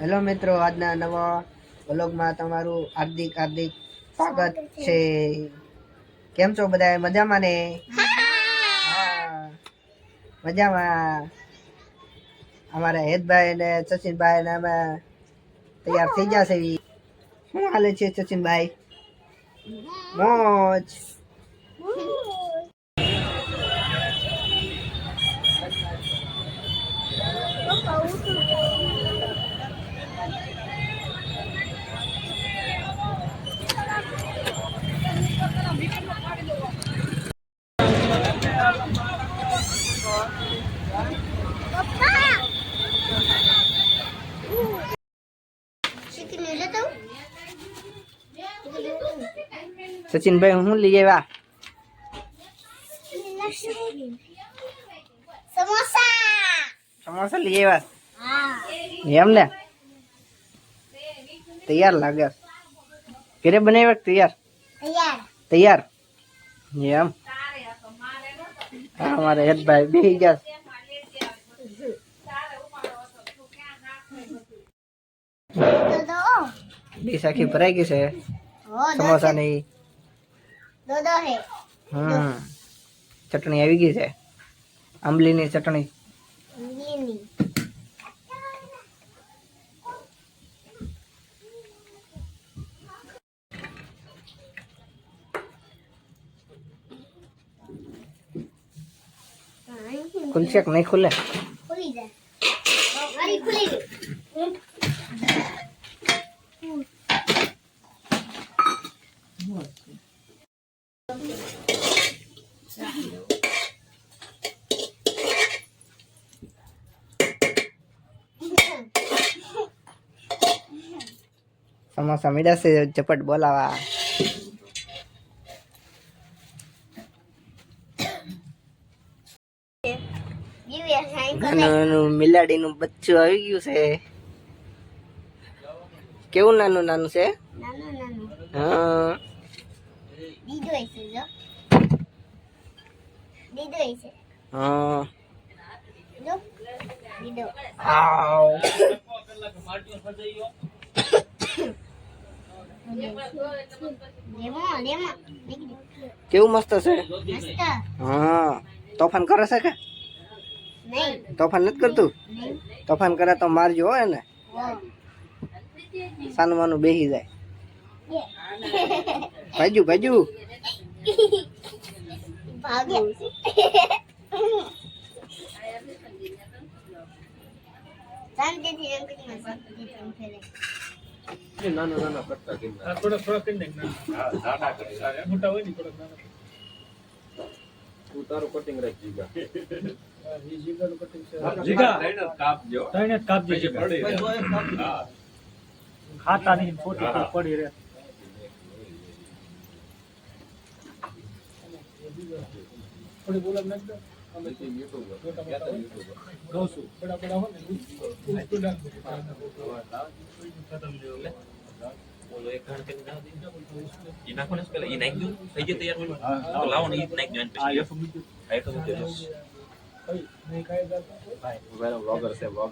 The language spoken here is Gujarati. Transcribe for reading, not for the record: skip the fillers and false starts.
હેલો મિત્રો, આજના નવા વ્લોગમાં તમારું હાર્દિક હાર્દિક સ્વાગત છે. કેમ છો બધા? મજામાં ને? હા, મજામાં. અમારા હેતભાઈ ને સચિનભાઈ ને અમે તૈયાર થઈ જશે. શું હાલે છે સચિનભાઈ? મોજ. સચિનભાઈ હું લઈ આવ્યા? સમોસા લઈ આવ્યા એમ ને? તૈયાર લાગે. ઘરે બનાવ્યા? તૈયાર તૈયાર એમ? અમારે હેતભાઈ બેસી ગયા. ડીશ આખી ભરાઈ ગઈ છે સમોસા ની. ચટણી આવી ગઈ છે, આંબલી ની ચટણી. ખુલશે કે નહીં ખુલે? ખુલી જાય. સમોસા મીડા છે ઝપટ બોલાવા. નાનું મિલાડી નું બચ્ચું આવી ગયું છે. કેવું નાનું નાનું છે? હા, કેવું મસ્ત છે. હા, તોફાન કરે છે કે? તોફાન નથી કરતું? તોફાન કરે તો મારજો હોય ને. સાનું માનું બેસી જાય. ભાજુ ભાજુ નાના કરતા થોડા કરી મોટા હોય ને થોડા તું તારું કટિંગ રાખ. જીગા જીગાનું કટિંગ છે. જીગા કાપજો, તઈને કાપજો. હા, ખાતા ની ફોટો પડી રહે. થોડી બોલા નાખ દે. અમે તે યુટ્યુબર ગોસુ બડા બડા હો ને उसको डाल दो. खत्म जो ले બોલો એક ઘણ કે ના દી ઈ નાખો ને પેલા ઈ નાખ દો થઈ જાય તૈયાર બોલો તો લાવો ને ઈ નાખ દો પછી આ તો મૂકી દો. નહીં કાય ભાઈ વ્લોગર છે વ્લોગર.